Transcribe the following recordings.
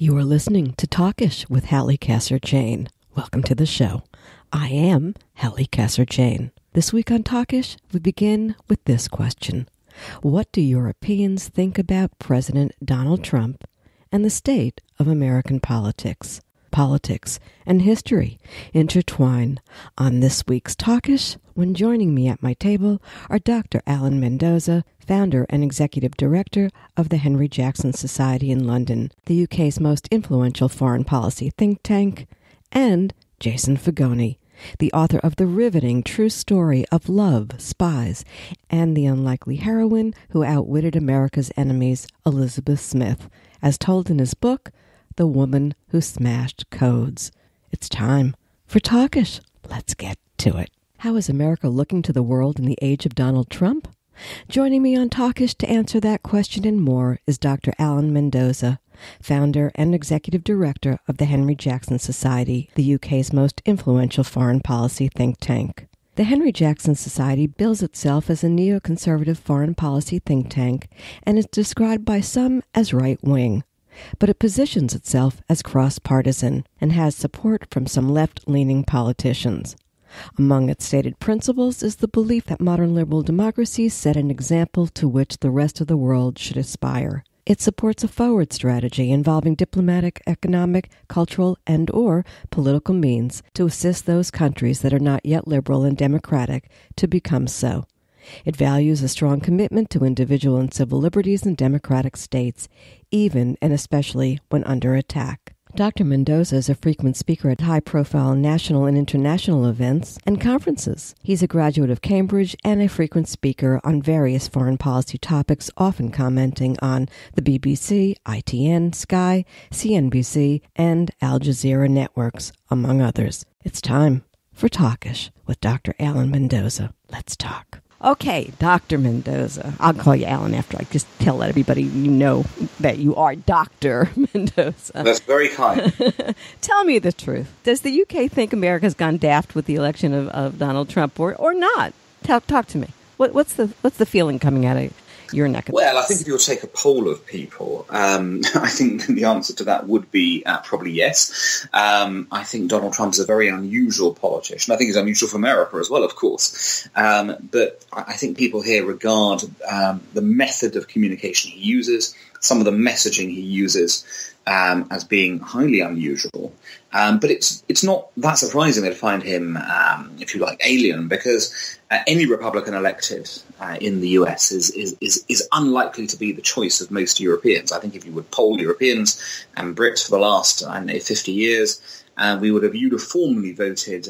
You are listening to Talkish with Halli Casser-Jayne. Welcome to the show. I am Halli Casser-Jayne. This week on Talkish, we begin with this question. What do Europeans think about President Donald Trump and the state of American politics? Politics and history intertwine. On this week's Talkish, when joining me at my table are Dr. Alanmendoza, founder and executive director of the Henry Jackson Society in London, the UK's most influential foreign policy think tank, and Jason Fagone, the author of the riveting true story of love, spies, and the unlikely heroine who outwitted America's enemies, Elizabeth Smith, as told in his book, The Woman Who Smashed Codes. It's time for Talkish. Let's get to it. How is America looking to the world in the age of Donald Trump? Joining me on Talkish to answer that question and more is Dr. Alanmendoza, founder and executive director of the Henry Jackson Society, the UK's most influential foreign policy think tank. The Henry Jackson Society bills itself as a neoconservative foreign policy think tank and is described by some as right-wing, but it positions itself as cross-partisan and has support from some left-leaning politicians. Among its stated principles is the belief that modern liberal democracies set an example to which the rest of the world should aspire. It supports a forward strategy involving diplomatic, economic, cultural, and/or political means to assist those countries that are not yet liberal and democratic to become so. It values a strong commitment to individual and civil liberties in democratic states, even and especially when under attack. Dr. Mendoza is a frequent speaker at high-profile national and international events and conferences. He's a graduate of Cambridge and a frequent speaker on various foreign policy topics, often commenting on the BBC, ITN, Sky, CNBC, and al-Jazeera networks, among others. It's time for Talkish with Dr. Alanmendoza. Let's talk. Okay, Dr. Mendoza. I'll call you Alan after I just tell everybody you know that you are Dr. Mendoza. That's very kind. Tell me the truth. Does the UK think America's gone daft with the election of Donald Trump or not? Talk to me. What's the feeling coming out of your neck of the Well, I think if you were to take a poll of people, I think the answer to that would be probably yes. I think Donald Trump is a very unusual politician. I think he's unusual for America as well, of course. But I think people here regard the method of communication he uses, some of the messaging he uses, as being highly unusual. But it's not that surprising to find him, if you like, alien, because any Republican elected in the US is unlikely to be the choice of most Europeans. I think if you would poll Europeans and Brits for the last, 50 years, we would have uniformly voted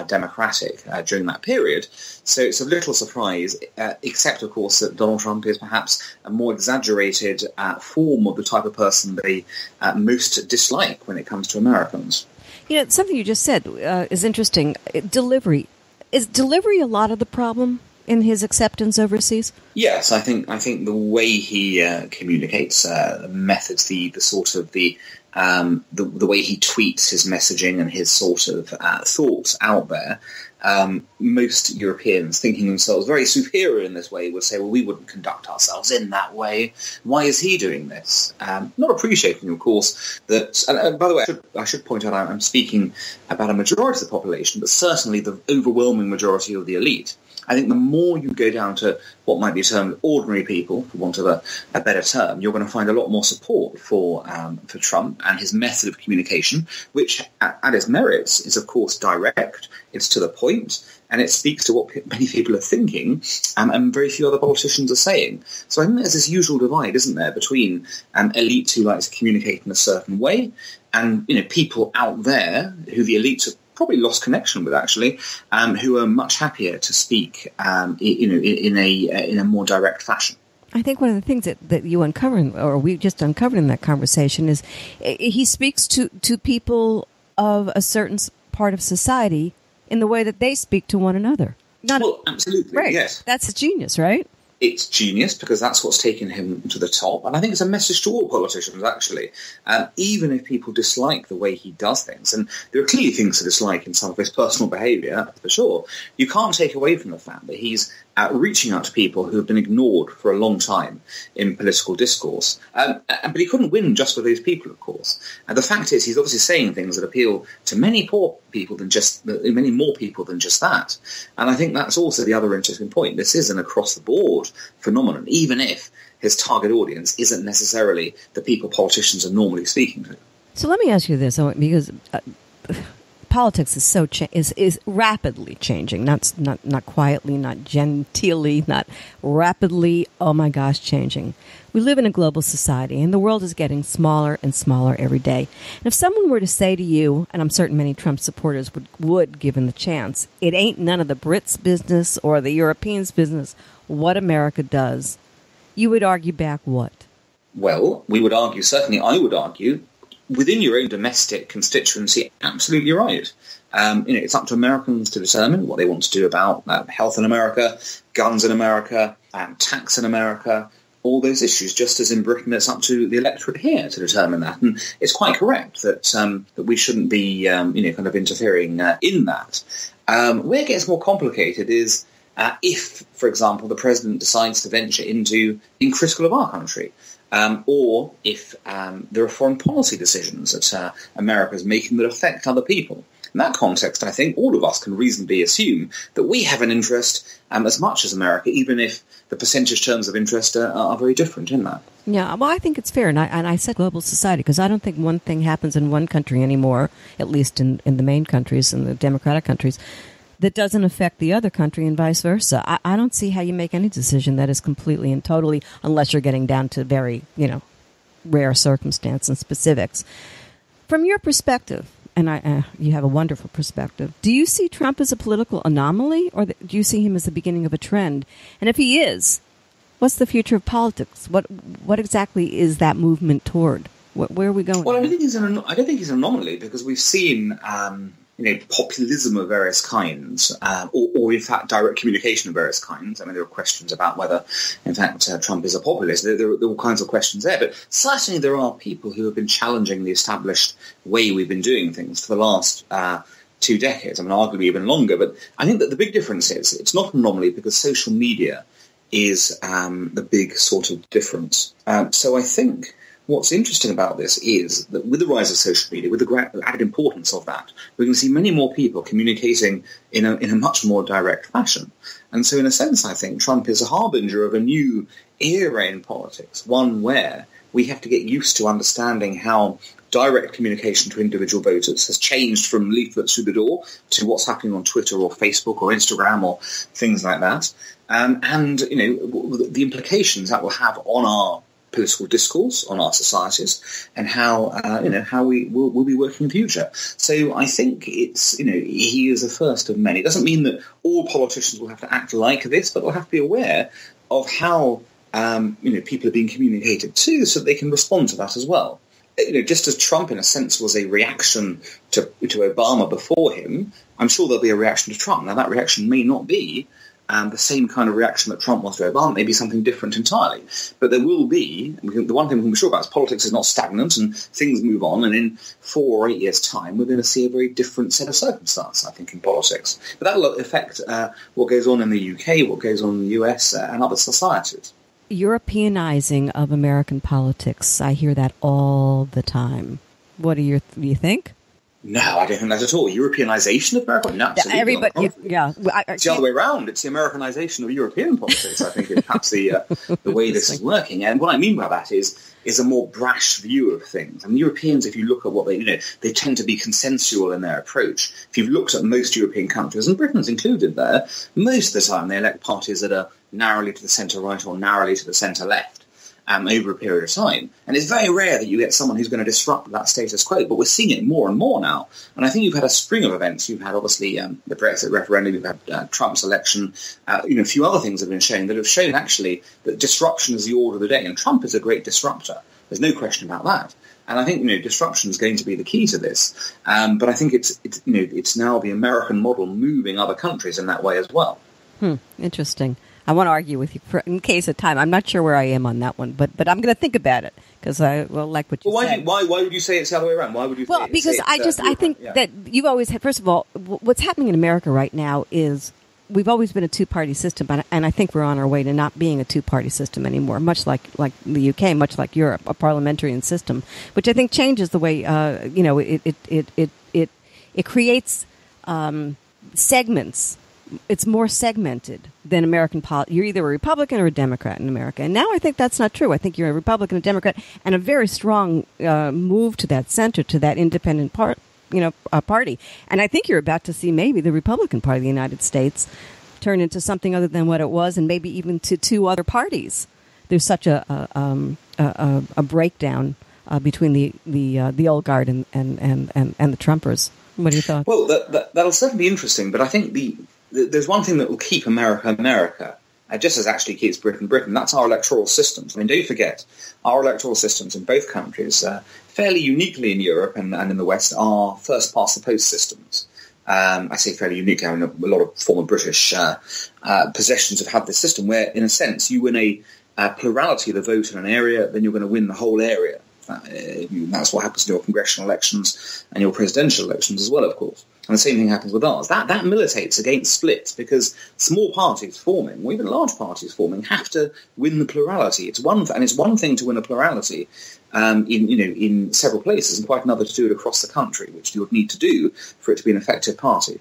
Democratic during that period. So it's a little surprise, except, of course, that Donald Trump is perhaps a more exaggerated form of the type of person they most dislike when it comes to Americans. You know, something you just said is interesting. Delivery. Is delivery a lot of the problem in his acceptance overseas? Yes, I think the way he communicates, methods, the way he tweets his messaging and his sort of thoughts out there, most Europeans, thinking themselves very superior in this way, would say, well, we wouldn't conduct ourselves in that way. Why is he doing this? Not appreciating, of course, that, and by the way, I should point out I'm speaking about a majority of the population, but certainly the overwhelming majority of the elite. I think the more you go down to what might be termed ordinary people, for want of a better term, you're going to find a lot more support for Trump and his method of communication, which at its merits is, of course, direct, it's to the point, and it speaks to what many people are thinking, and very few other politicians are saying. So I think there's this usual divide, isn't there, between elites who like to communicate in a certain way and people out there who the elites have probably lost connection with, actually, who are much happier to speak, in a more direct fashion. I think one of the things that you uncovered, or we just uncovered in that conversation, is he speaks to people of a certain part of society in the way that they speak to one another. Well, absolutely, right. Yes. That's a genius, right? It's genius because that's what's taken him to the top. And I think it's a message to all politicians, actually, even if people dislike the way he does things. And there are clearly things to dislike in some of his personal behaviour, for sure. You can't take away from the fact that he's reaching out to people who have been ignored for a long time in political discourse. But he couldn't win just with those people, of course. And the fact is he's obviously saying things that appeal to many more people than just that. And I think that's also the other interesting point. This is an across-the-board phenomenon, even if his target audience isn't necessarily the people politicians are normally speaking to. So let me ask you this, because politics is is rapidly changing, not quietly, not genteelly, not rapidly, oh my gosh, changing. We live in a global society, and the world is getting smaller and smaller every day. And if someone were to say to you, and I'm certain many Trump supporters would given the chance, it ain't none of the Brits' business or the Europeans' business what America does, you would argue back what? Well, we would argue, certainly I would argue, within your own domestic constituency, absolutely right. It's up to Americans to determine what they want to do about health in America, guns in America, tax in America, all those issues, just as in Britain it's up to the electorate here to determine that. And it's quite correct that we shouldn't be kind of interfering in that. Where it gets more complicated is if, for example, the president decides to venture into being critical of our country. Or if there are foreign policy decisions that America is making that affect other people. In that context, I think all of us can reasonably assume that we have an interest as much as America, even if the percentage terms of interest are very different in that. Yeah, well, I think it's fair. And I said global society because I don't think one thing happens in one country anymore, at least in the main countries, in the democratic countries, that doesn't affect the other country and vice versa. I don't see how you make any decision that is completely and totally, unless you're getting down to very, rare circumstance and specifics. From your perspective, and you have a wonderful perspective, do you see Trump as a political anomaly, or do you see him as the beginning of a trend? And if he is, what's the future of politics? What exactly is that movement toward? Where are we going? Well, I don't think he's an anomaly because we've seen populism of various kinds, or in fact direct communication of various kinds. I mean, there are questions about whether, in fact, Trump is a populist. There are all kinds of questions there. But certainly there are people who have been challenging the established way we've been doing things for the last 2 decades. I mean, arguably even longer. But I think that the big difference is it's not an anomaly because social media is the big sort of difference. So I think what's interesting about this is that with the rise of social media, with the added importance of that, we're going to see many more people communicating in a much more direct fashion. And so in a sense, I think Trump is a harbinger of a new era in politics, one where we have to get used to understanding how direct communication to individual voters has changed from leaflets through the door to what's happening on Twitter or Facebook or Instagram or things like that. And the implications that will have on our political discourse, on our societies, and how we will be working in the future. So I think it's he is the first of many. It doesn't mean that all politicians will have to act like this, but they'll have to be aware of how people are being communicated to, so that they can respond to that as well. Just as Trump, in a sense, was a reaction to Obama before him, I'm sure there'll be a reaction to Trump. Now, that reaction may not be the same kind of reaction that Trump was to Obama, maybe something different entirely. But there will be, the one thing we can be sure about is politics is not stagnant and things move on, and in 4 or 8 years' time we're going to see a very different set of circumstances, I think, in politics. But that will affect what goes on in the UK, what goes on in the US and other societies. Europeanizing of American politics. I hear that all the time. What do you think? No, I don't think that at all. Europeanization of America? No, absolutely. Everybody, yeah. It's the other way around. It's the Americanization of European politics, I think, is perhaps the way this is working. And what I mean by that is a more brash view of things. I mean, Europeans, if you look at what they tend to be consensual in their approach. If you've looked at most European countries, and Britain's included there, most of the time they elect parties that are narrowly to the centre-right or narrowly to the centre-left. Over a period of time. And it's very rare that you get someone who's going to disrupt that status quo, but we're seeing it more and more now. And I think you've had a string of events. You've had, obviously, the Brexit referendum, you've had Trump's election, a few other things have been shown that have shown, actually, that disruption is the order of the day. And Trump is a great disruptor. There's no question about that. And I think, disruption is going to be the key to this. But I think it's now the American model moving other countries in that way as well. Interesting. I want to argue with you in case of time. I'm not sure where I am on that one, but I'm going to think about it because I like what you said. Why would you say it's the other way around? Why would you? Well, because I think that you've always had. First of all, what's happening in America right now is we've always been a two-party system, and I think we're on our way to not being a two-party system anymore. Much like the UK, much like Europe, a parliamentarian system, which I think changes the way it creates segments. It's more segmented than American politics. You're either a Republican or a Democrat in America. And now I think that's not true. I think you're a Republican, a Democrat, and a very strong move to that center, to that independent party. And I think you're about to see maybe the Republican Party of the United States turn into something other than what it was, and maybe even to two other parties. There's such a breakdown between the old guard and the Trumpers. What are your thoughts? Well, that'll certainly be interesting, but I think there's one thing that will keep America, just as actually keeps Britain. That's our electoral systems. I mean, don't forget, our electoral systems in both countries, fairly uniquely in Europe and in the West, are first-past-the-post systems. I say fairly unique. I mean, a lot of former British possessions have had this system where, in a sense, you win a plurality of the vote in an area, then you're going to win the whole area. That's what happens in your congressional elections and your presidential elections as well, of course. And the same thing happens with ours. That militates against splits because small parties forming, or even large parties forming, have to win the plurality. It's one thing to win a plurality in several places, and quite another to do it across the country, which you would need to do for it to be an effective party.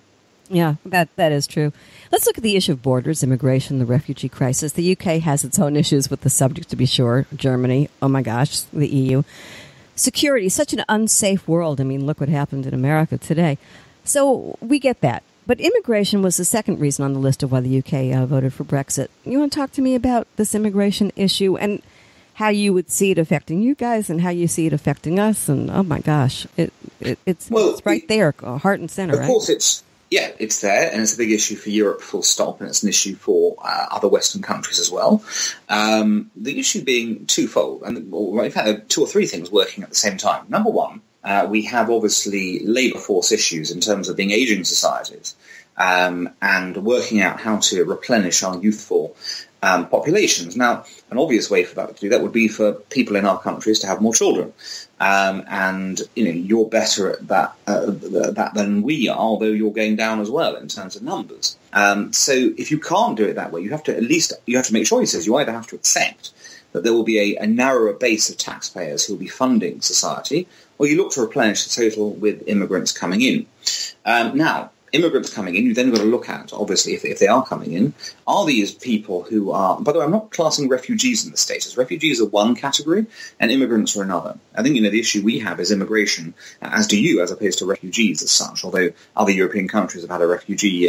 Yeah, that is true. Let's look at the issue of borders, immigration, the refugee crisis. The UK has its own issues with the subject, to be sure. Germany, oh my gosh, the EU. Security, such an unsafe world. I mean, look what happened in America today. So we get that. But immigration was the second reason on the list of why the UK voted for Brexit. You want to talk to me about this immigration issue and how you would see it affecting you guys and how you see it affecting us? And oh my gosh, it's right there, heart and center. Of course, it's there, and it's a big issue for Europe, full stop, and it's an issue for other Western countries as well. The issue being twofold, and in fact, there are two or three things working at the same time. Number one, we have obviously labour force issues in terms of being ageing societies and working out how to replenish our youthful populations. Now, an obvious way for that to do that would be for people in our countries to have more children. And you're better at that than we are, although you're going down as well in terms of numbers. So if you can't do it that way, you have to make choices. You either have to accept that there will be a narrower base of taxpayers who will be funding society, or you look to replenish the total with immigrants coming in. Now, immigrants coming in, you've then got to look at, obviously, if they are coming in, are these people who are... By the way, I'm not classing refugees in the status. Refugees are one category and immigrants are another. I think, the issue we have is immigration, as do you, as opposed to refugees as such, although other European countries have had a refugee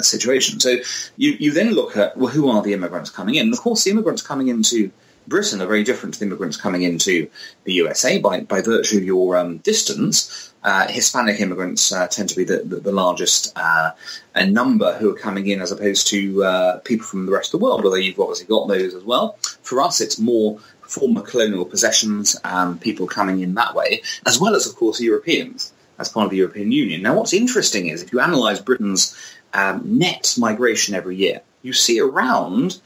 situation. So you then look at, well, who are the immigrants coming in? And, of course, the immigrants coming into Britain are very different to the immigrants coming into the USA by virtue of your distance. Hispanic immigrants tend to be the largest number who are coming in as opposed to people from the rest of the world, although you've obviously got those as well. For us, it's more former colonial possessions, people coming in that way, as well as, of course, Europeans as part of the European Union. Now, what's interesting is if you analyse Britain's net migration every year, you see around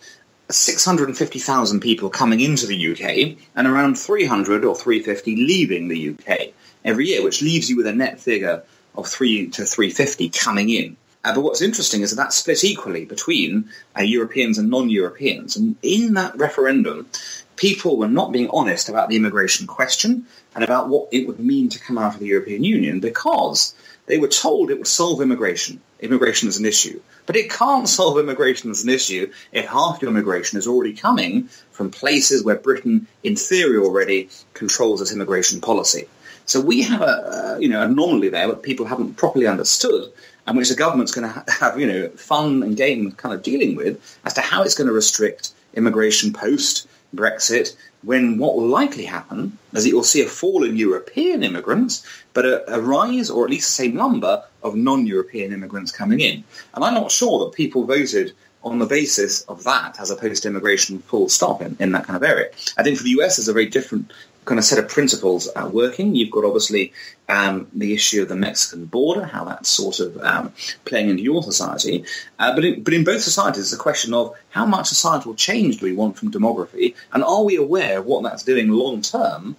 650,000 people coming into the UK and around 300 or 350 leaving the UK every year, which leaves you with a net figure of 3 to 350 coming in. But what's interesting is that that's split equally between Europeans and non-Europeans. And in that referendum, people were not being honest about the immigration question and about what it would mean to come out of the European Union because they were told it would solve immigration. Immigration is an issue. But it can't solve immigration as an issue if half your immigration is already coming from places where Britain, in theory already, controls its immigration policy. So we have an anomaly there that people haven't properly understood and which the government's going to have, fun and game kind of dealing with as to how it's going to restrict immigration post-Brexit, when what will likely happen is that you'll see a fall in European immigrants, but a rise, or at least the same number, of non-European immigrants coming in. And I'm not sure that people voted on the basis of that as opposed to immigration full stop in that kind of area. I think for the US, there's a very different kind of set of principles working. You've got obviously the issue of the Mexican border, how that's sort of playing into your society. But in both societies, it's a question of how much societal change do we want from demography, and are we aware of what that's doing long term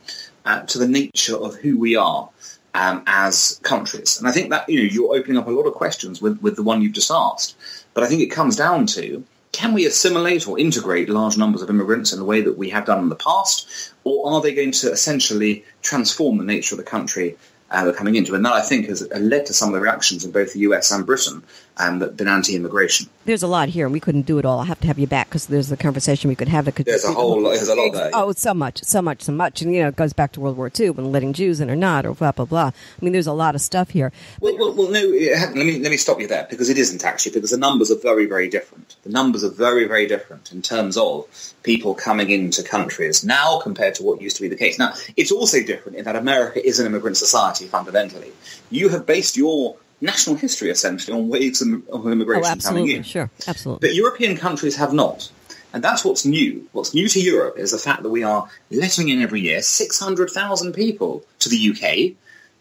to the nature of who we are as countries. And I think that you're opening up a lot of questions with the one you've just asked. But I think it comes down to, can we assimilate or integrate large numbers of immigrants in the way that we have done in the past, or are they going to essentially transform the nature of the country they're coming into? And that, I think, has led to some of the reactions in both the US and Britain that have been anti-immigration. There's a lot here, and we couldn't do it all. I'll have to have you back because there's a conversation we could have. There's a lot there. Oh, so much. And, it goes back to World War II, when letting Jews in or not, or blah, blah, blah. I mean, there's a lot of stuff here. Well, no, let me stop you there, because it isn't actually, because the numbers are very, very different. The numbers are very, very different in terms of people coming into countries now compared to what used to be the case. Now, it's also different in that America is an immigrant society, fundamentally. You have based your national history, essentially, on waves of immigration coming in. Sure, absolutely. But European countries have not. And that's what's new. What's new to Europe is the fact that we are letting in every year 600,000 people to the UK,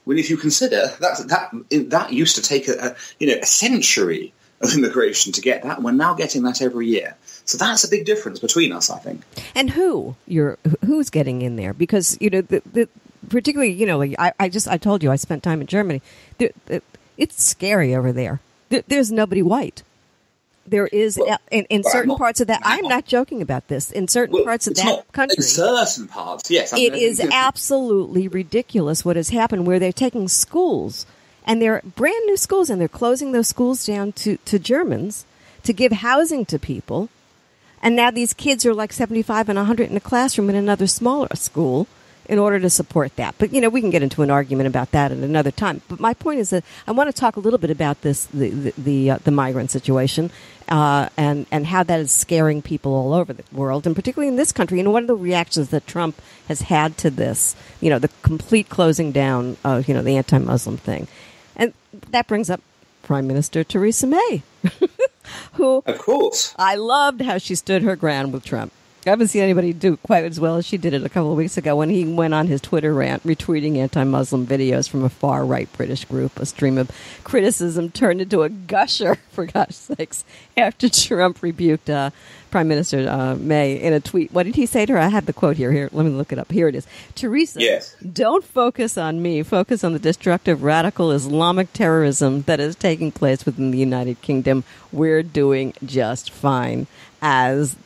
when if you consider that used to take a century of immigration to get that, we're now getting that every year. So that's a big difference between us, I think. And who's getting in there? Because, particularly, I told you I spent time in Germany. It's scary over there. There's nobody white. There is, in certain parts of that, I'm not joking about this, in certain parts of that country. In certain parts, yes. It is absolutely ridiculous what has happened, where they're taking schools, and they're brand new schools, and they're closing those schools down to Germans to give housing to people. And now these kids are like 75 and 100 in a classroom in another smaller school in order to support that. But, we can get into an argument about that at another time. But my point is that I want to talk a little bit about this, the migrant situation, and how that is scaring people all over the world, and particularly in this country. And what are the reactions that Trump has had to this, the complete closing down of, the anti-Muslim thing. And that brings up Prime Minister Theresa May, who, of course, I loved how she stood her ground with Trump. I haven't seen anybody do quite as well as she did it a couple of weeks ago when he went on his Twitter rant retweeting anti-Muslim videos from a far-right British group. A stream of criticism turned into a gusher, for gosh sakes, after Trump rebuked Prime Minister May in a tweet. What did he say to her? I have the quote here. Let me look it up. Here it is. Theresa, yes. Don't focus on me. Focus on the destructive radical Islamic terrorism that is taking place within the United Kingdom. We're doing just fine. As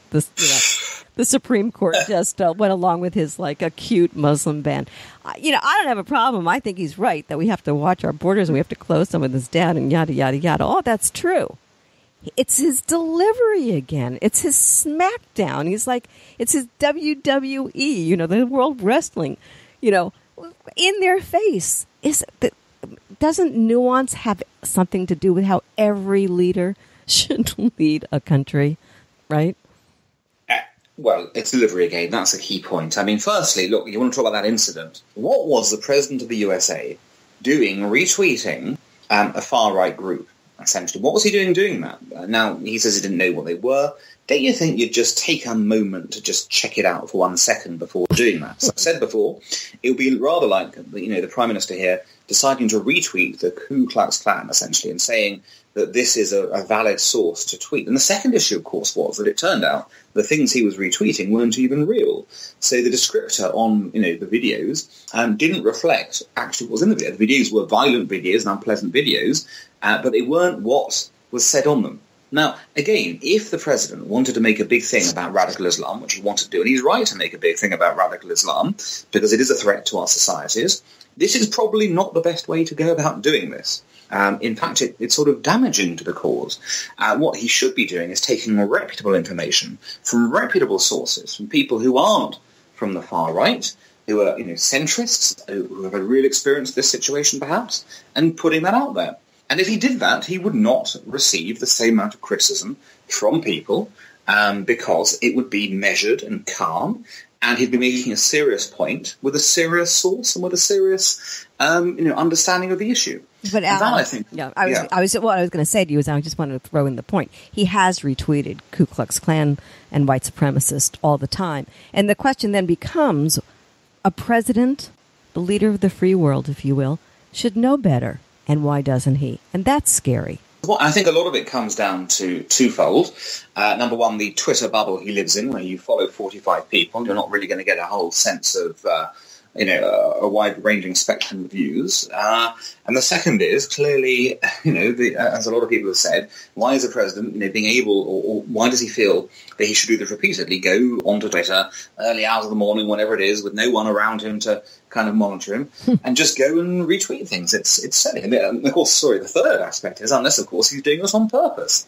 the Supreme Court just went along with his acute Muslim ban. I don't have a problem. I think he's right that we have to watch our borders and we have to close some of this down and yada, yada, yada. All that's true. It's his delivery again. It's his smackdown. He's it's his WWE, the World Wrestling, in their face. Doesn't nuance have something to do with how every leader should lead a country, right? Well, it's delivery again. That's a key point. I mean, firstly, look, you want to talk about that incident. What was the president of the USA doing retweeting a far-right group, essentially? What was he doing that? Now, he says he didn't know what they were. Don't you think you'd just take a moment to just check it out for 1 second before doing that? As I said before, it would be rather like, the Prime Minister here deciding to retweet the Ku Klux Klan, essentially, and saying that this is a valid source to tweet. And the second issue, of course, was that it turned out the things he was retweeting weren't even real. So the descriptor on, the videos didn't reflect actually what was in the video. The videos were violent videos and unpleasant videos, but they weren't what was said on them. Now, again, if the president wanted to make a big thing about radical Islam, which he wanted to do, and he's right to make a big thing about radical Islam, because it is a threat to our societies, this is probably not the best way to go about doing this. In fact, it's sort of damaging to the cause. What he should be doing is taking reputable information from reputable sources, from people who aren't from the far right, who are centrists, who have a real experience of this situation perhaps, and putting that out there. And if he did that, he would not receive the same amount of criticism from people because it would be measured and calm, and he'd be making a serious point with a serious source and with a serious understanding of the issue. But Alan, what I was going to say to you is I just wanted to throw in the point. He has retweeted Ku Klux Klan and white supremacists all the time. And the question then becomes, a president, the leader of the free world, if you will, should know better. And why doesn't he? And that's scary. Well, I think a lot of it comes down to twofold. Number one, the Twitter bubble he lives in, where you follow 45 people. You're not really going to get a whole sense of a wide-ranging spectrum of views. And the second is clearly, as a lot of people have said, why is a president, being able, or why does he feel that he should do this repeatedly? Go onto Twitter early hours of the morning, whenever it is, with no one around him to kind of monitor him, and just go and retweet things. It's silly. And of course, the third aspect is, unless, of course, he's doing this on purpose,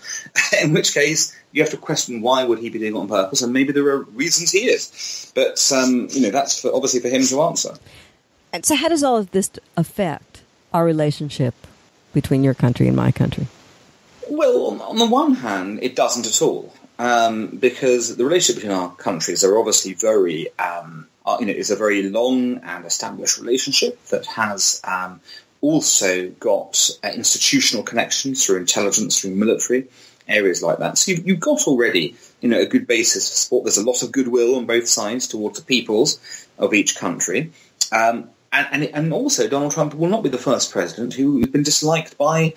in which case you have to question why would he be doing it on purpose, and maybe there are reasons he is. But, that's obviously for him to answer. And so how does all of this affect our relationship between your country and my country? Well, on the one hand, it doesn't at all, because the relationship between our countries are obviously very, is a very long and established relationship that has also got institutional connections through intelligence, through military, areas like that. So you've got already, a good basis for support. There's a lot of goodwill on both sides towards the peoples of each country. And also, Donald Trump will not be the first president who's been disliked by,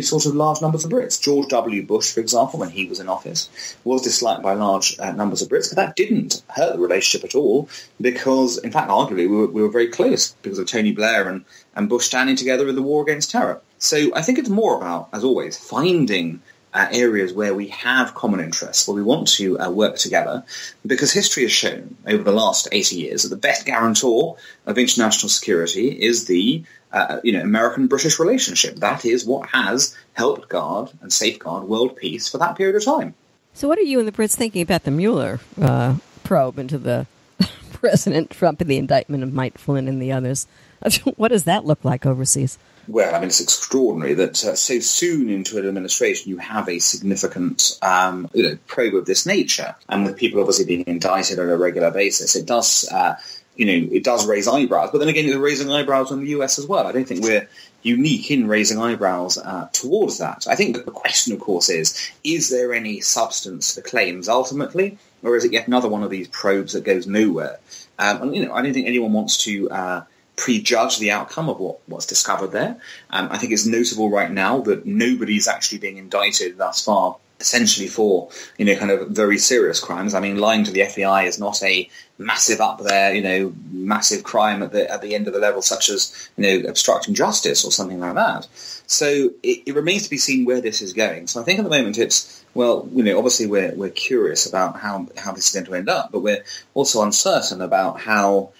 sort of large numbers of Brits. George W. Bush, for example, when he was in office, was disliked by large numbers of Brits, but that didn't hurt the relationship at all because, in fact, arguably, we were very close because of Tony Blair and Bush standing together in the war against terror. So I think it's more about, as always, finding areas where we have common interests, where we want to work together, because history has shown over the last 80 years that the best guarantor of international security is the American-British relationship. That is what has helped guard and safeguard world peace for that period of time. So what are you and the Brits thinking about the Mueller probe into the President Trump and the indictment of Mike Flynn and the others? What does that look like overseas? Well, it's extraordinary that so soon into an administration you have a significant probe of this nature, and with people obviously being indicted on a regular basis, it does raise eyebrows. But then again, it's raising eyebrows in the US as well. I don't think we're unique in raising eyebrows towards that. I think that the question, of course, is there any substance to the claims ultimately, or is it yet another one of these probes that goes nowhere? I don't think anyone wants to prejudge the outcome of what's discovered there. I think it's notable right now that nobody's actually being indicted thus far, essentially for, kind of very serious crimes. Lying to the FBI is not a massive up there, massive crime at the end of the level, such as, obstructing justice or something like that. So it remains to be seen where this is going. So I think at the moment it's, obviously we're curious about how this is going to end up, but we're also uncertain about how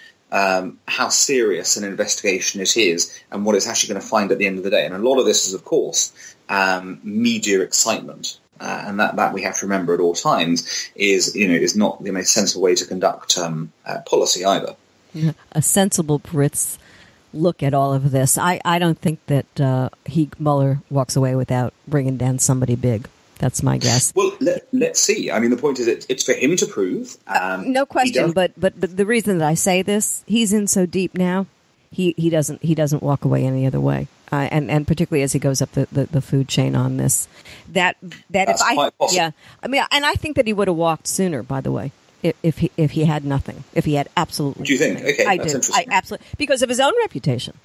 serious an investigation it is and what it's actually going to find at the end of the day. And a lot of this is, of course, media excitement. And that we have to remember at all times is not the most sensible way to conduct policy either. A sensible Brits look at all of this. I don't think that Mueller walks away without bringing down somebody big. That's my guess. Well, let's see. The point is it's for him to prove. No question. But the reason that I say this, he's in so deep now. He doesn't walk away any other way. And particularly as he goes up the food chain on this, that's quite possible. Yeah. And I think that he would have walked sooner. By the way, if he had nothing, if he had absolutely. Do you think? Nothing. Okay, I that's do. Interesting. I absolutely, because of his own reputation.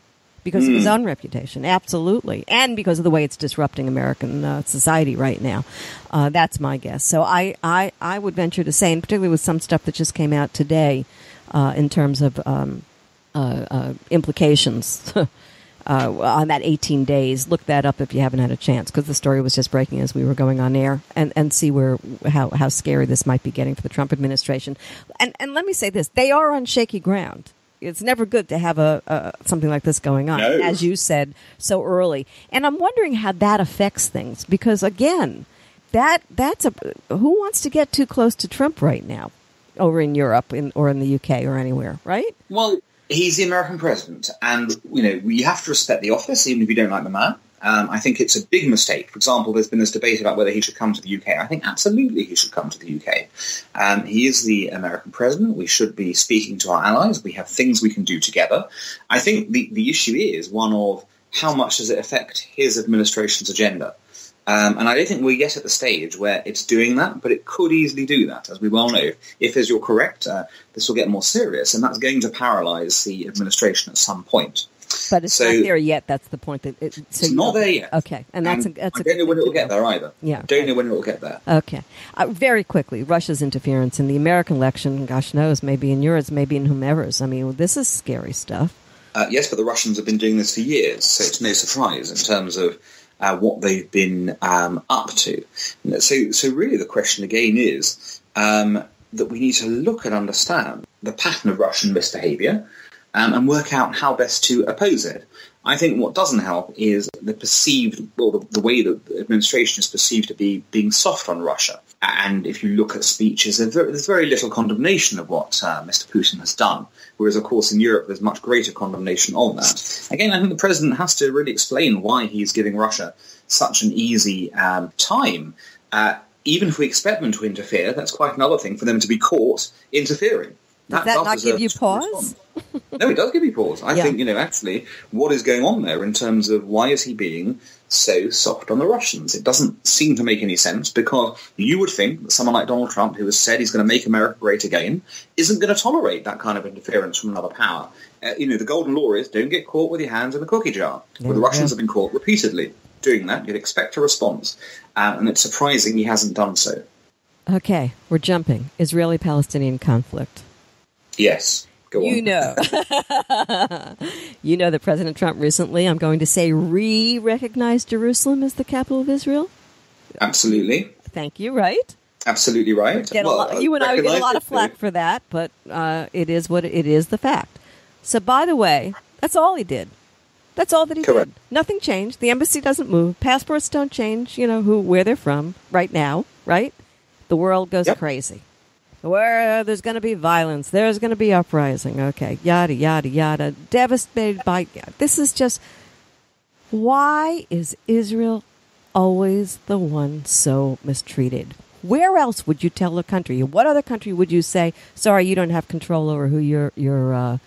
Because of his own reputation, absolutely. And because of the way it's disrupting American society right now. That's my guess. So I would venture to say, and particularly with some stuff that just came out today in terms of implications on that 18 days, look that up if you haven't had a chance, because the story was just breaking as we were going on air, and see how scary this might be getting for the Trump administration. And let me say this, they are on shaky ground. It's never good to have something like this going on, as you said, so early. And I'm wondering how that affects things, because again, that's who wants to get too close to Trump right now, over in Europe or in the UK or anywhere, right? Well, he's the American president, and we have to respect the office, even if you don't like the man. I think it's a big mistake. For example, there's been this debate about whether he should come to the UK. I think absolutely he should come to the UK. He is the American president. We should be speaking to our allies. We have things we can do together. I think the issue is one of how much does it affect his administration's agenda. And I don't think we're yet at the stage where it's doing that, but it could easily do that, as we well know. If, as you're correct, this will get more serious, and that's going to paralyse the administration at some point. But it's not there yet. That's the point. It's not there yet. Okay, and that's I don't know when it will get there either. Yeah, don't know when it will get there. Okay, very quickly, Russia's interference in the American election. Gosh knows, maybe in yours, maybe in whomever's. I mean, this is scary stuff. Yes, but the Russians have been doing this for years, so it's no surprise in terms of what they've been up to. So really, the question again is that we need to look and understand the pattern of Russian misbehaviour. And work out how best to oppose it. I think what doesn't help is the perceived, well, the way that the administration is perceived to be being soft on Russia. And if you look at speeches, there's very little condemnation of what Mr. Putin has done. Whereas, of course, in Europe, there's much greater condemnation of that. Again, I think the president has to really explain why he's giving Russia such an easy time. Even if we expect them to interfere, that's quite another thing for them to be caught interfering. Does that not give you pause? No, it does give you pause. I think, actually, what is going on there in terms of why is he being so soft on the Russians? It doesn't seem to make any sense, because you would think that someone like Donald Trump, who has said he's going to make America great again, isn't going to tolerate that kind of interference from another power. The golden law is don't get caught with your hands in the cookie jar. Well, the Russians have been caught repeatedly doing that. You'd expect a response. And it's surprising he hasn't done so. Okay, we're jumping. Israeli-Palestinian conflict. Yes. Go on. You know that President Trump recently, I'm going to say, re-recognized Jerusalem as the capital of Israel? Absolutely. Thank you, right? Absolutely right. You and I would get a lot of flack for that, but it is what it is, the fact. So, by the way, that's all he did. That's all that he did. Nothing changed. The embassy doesn't move. Passports don't change, where they're from right now, right? The world goes crazy. Where there's going to be violence, there's going to be uprising. Okay, yada, yada, yada. Devastated by... This is just... Why is Israel always the one so mistreated? Where else would you tell a country? What other country would you say, sorry, you don't have control over who your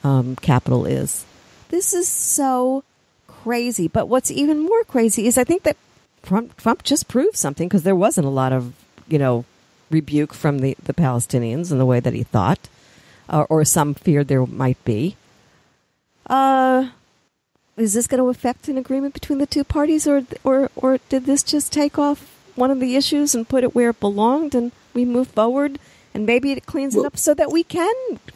capital is? This is so crazy. But what's even more crazy is I think that Trump just proved something, because there wasn't a lot of, rebuke from the Palestinians in the way that he thought, or some feared there might be. Is this going to affect an agreement between the two parties, or did this just take off one of the issues and put it where it belonged, and we move forward, and maybe it cleans it up so that we can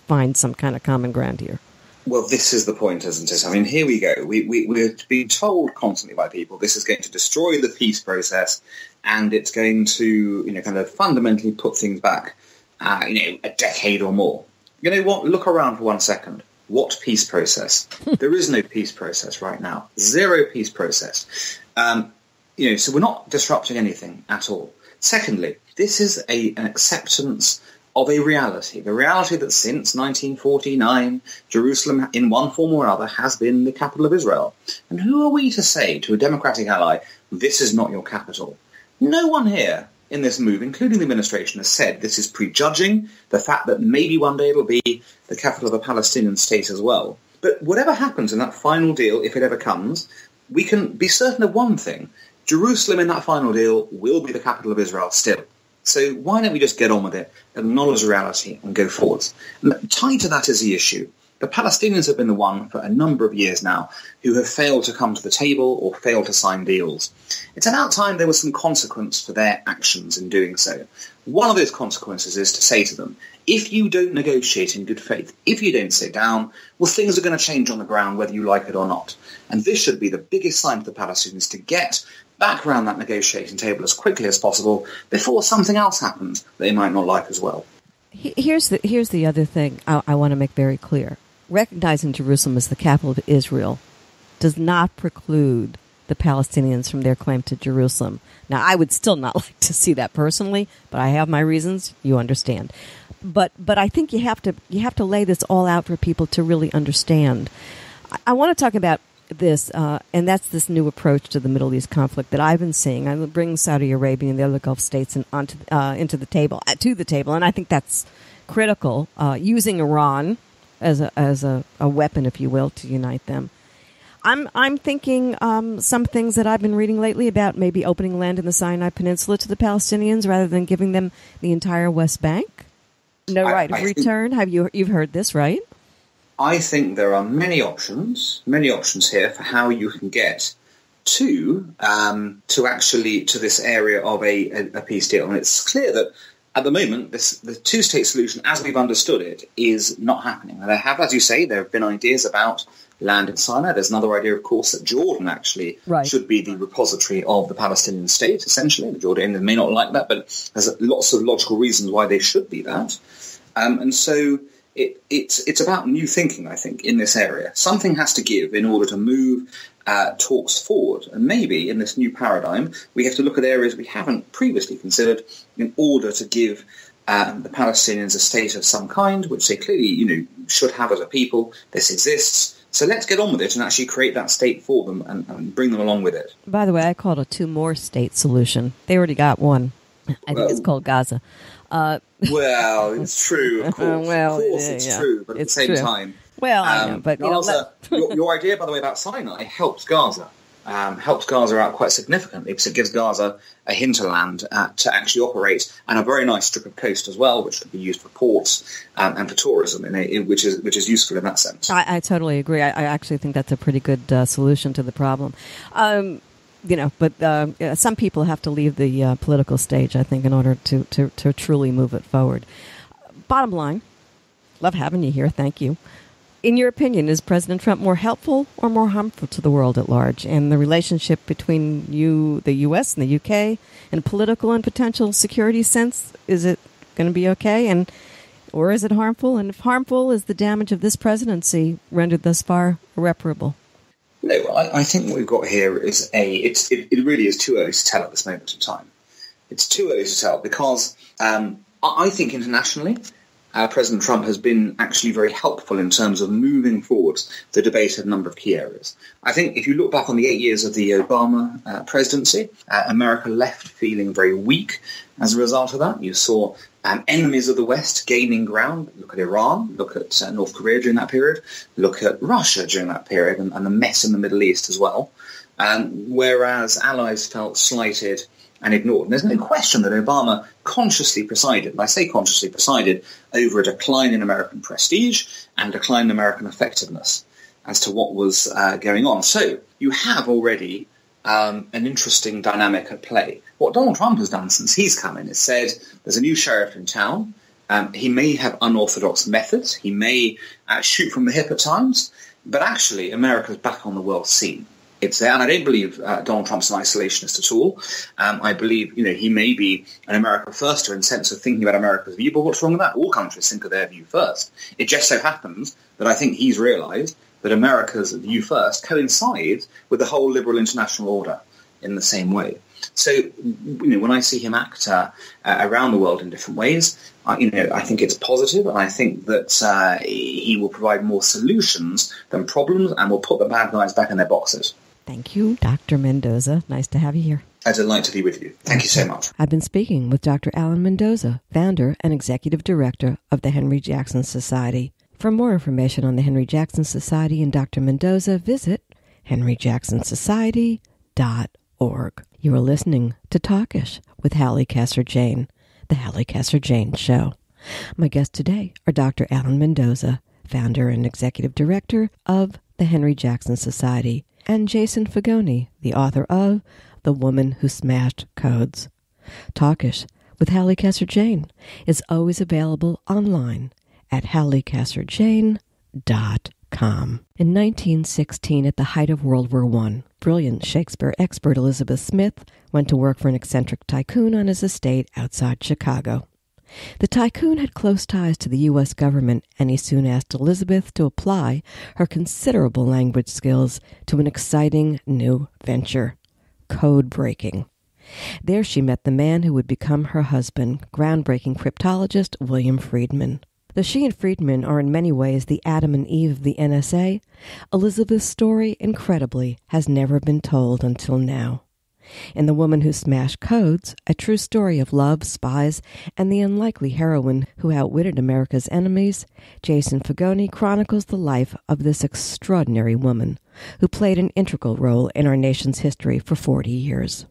find some kind of common ground here? Well, this is the point, isn't it? I mean, here we go. We're being told constantly by people this is going to destroy the peace process, and it's going to, kind of fundamentally put things back, a decade or more. You know what? Look around for 1 second. What peace process? There is no peace process right now. Zero peace process. So we're not disrupting anything at all. Secondly, this is an acceptance of a reality, the reality that since 1949, Jerusalem, in one form or other, has been the capital of Israel. And who are we to say to a democratic ally, this is not your capital? No one here in this move, including the administration, has said this is prejudging the fact that maybe one day it will be the capital of a Palestinian state as well. But whatever happens in that final deal, if it ever comes, we can be certain of one thing. Jerusalem in that final deal will be the capital of Israel still. So why don't we just get on with it, acknowledge reality, and go forwards? And tied to that is the issue. The Palestinians have been the one for a number of years now who have failed to come to the table or failed to sign deals. It's about time there was some consequence for their actions in doing so. One of those consequences is to say to them, if you don't negotiate in good faith, if you don't sit down, well, things are going to change on the ground whether you like it or not. And this should be the biggest sign for the Palestinians to get back around that negotiating table as quickly as possible before something else happens they might not like as well. Here's the other thing I want to make very clear. Recognizing Jerusalem as the capital of Israel does not preclude the Palestinians from their claim to Jerusalem. Now, I would still not like to see that personally, but I have my reasons. You understand. But I think you have to lay this all out for people to really understand. I want to talk about this, and that's this new approach to the Middle East conflict that I've been seeing. I bring Saudi Arabia and the other Gulf states to the table, and I think that's critical. Using Iran as a weapon, if you will, to unite them. I'm thinking some things that I've been reading lately about maybe opening land in the Sinai Peninsula to the Palestinians rather than giving them the entire West Bank. No right of return. You've heard this, right? I think there are many options here for how you can get to this area of a peace deal. And it's clear that at the moment, the two-state solution, as we've understood it, is not happening. And as you say, there have been ideas about land in Sinai. There's another idea, of course, that Jordan actually should be the repository of the Palestinian state, essentially. The Jordanians may not like that, but there's lots of logical reasons why they should be that. And so it's about new thinking, I think, in this area. Something has to give in order to move talks forward. And maybe in this new paradigm, we have to look at areas we haven't previously considered in order to give the Palestinians a state of some kind, which they clearly, should have as a people. This exists. So let's get on with it and actually create that state for them and bring them along with it. By the way, I call it a two-more-state solution. They already got one. I think it's called Gaza. Well, it's true, of course. It's true, but at the same time... Well, I know, but... Gaza, your idea, by the way, about Sinai helps Gaza. Helps Gaza out quite significantly because it gives Gaza a hinterland to actually operate, and a very nice strip of coast as well, which could be used for ports and for tourism, which is useful in that sense. I totally agree. I actually think that's a pretty good solution to the problem. But some people have to leave the political stage, I think, in order to truly move it forward. Bottom line, love having you here. Thank you. In your opinion, is President Trump more helpful or more harmful to the world at large? And the relationship between the U.S. and the U.K. in a political and potential security sense, is it going to be okay? Or is it harmful? And if harmful, is the damage of this presidency rendered thus far irreparable? No, I think what we've got here is it really is too early to tell at this moment in time. It's too early to tell because I think internationally, President Trump has been actually very helpful in terms of moving forward the debate in a number of key areas. I think if you look back on the 8 years of the Obama presidency, America left feeling very weak as a result of that. You saw enemies of the West gaining ground. Look at Iran, look at North Korea during that period, look at Russia during that period, and the mess in the Middle East as well. Whereas allies felt slighted and ignored. And there's no question that Obama consciously presided, and I say consciously presided, over a decline in American prestige and decline in American effectiveness as to what was going on. So you have already an interesting dynamic at play. What Donald Trump has done since he's come in is said there's a new sheriff in town. He may have unorthodox methods. He may shoot from the hip at times. But actually, America's back on the world scene. It's there, and I don't believe Donald Trump's an isolationist at all. I believe, he may be an America firster in the sense of thinking about America's view, but what's wrong with that? All countries think of their view first. It just so happens that I think he's realised that America's view first coincides with the whole liberal international order in the same way. So, when I see him act around the world in different ways, I think it's positive, and I think that he will provide more solutions than problems and will put the bad guys back in their boxes. Thank you, Dr. Mendoza. Nice to have you here. A delight to be with you. Thank you so much. I've been speaking with Dr. Alan Mendoza, founder and executive director of the Henry Jackson Society. For more information on the Henry Jackson Society and Dr. Mendoza, visit henryjacksonsociety.org. You are listening to Talkish with Halli Casser-Jayne, the Halli Casser-Jayne Show. My guests today are Dr. Alan Mendoza, founder and executive director of the Henry Jackson Society, and Jason Fagone, the author of The Woman Who Smashed Codes. Talkish with Halli Casser-Jayne is always available online at hallicasserjayne.com. In 1916, at the height of World War I, brilliant Shakespeare expert Elizabeth Smith went to work for an eccentric tycoon on his estate outside Chicago. The tycoon had close ties to the U.S. government, and he soon asked Elizabeth to apply her considerable language skills to an exciting new venture, code breaking. There she met the man who would become her husband, groundbreaking cryptologist William Friedman. Though she and Friedman are in many ways the Adam and Eve of the NSA, Elizabeth's story, incredibly, has never been told until now. In The Woman Who Smashed Codes, a true story of love, spies, and the unlikely heroine who outwitted America's enemies, Jason Fagone chronicles the life of this extraordinary woman who played an integral role in our nation's history for 40 years.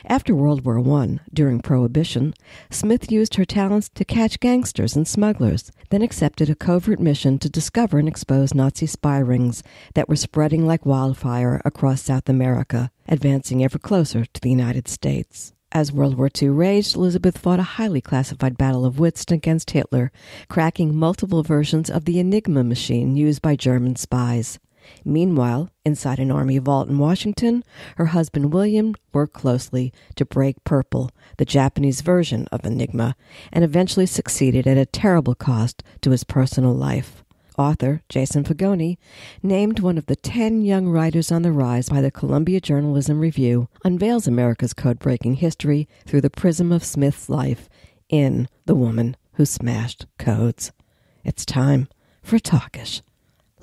After World War I, during Prohibition, Smith used her talents to catch gangsters and smugglers, then accepted a covert mission to discover and expose Nazi spy rings that were spreading like wildfire across South America, advancing ever closer to the United States. As World War II raged, Elizabeth fought a highly classified battle of wits against Hitler, cracking multiple versions of the Enigma machine used by German spies. Meanwhile, inside an army vault in Washington, her husband William worked closely to break Purple, the Japanese version of Enigma, and eventually succeeded at a terrible cost to his personal life. Author Jason Fagone, named one of the 10 young writers on the rise by the Columbia Journalism Review, unveils America's code-breaking history through the prism of Smith's life in The Woman Who Smashed Codes. It's time for Talkish.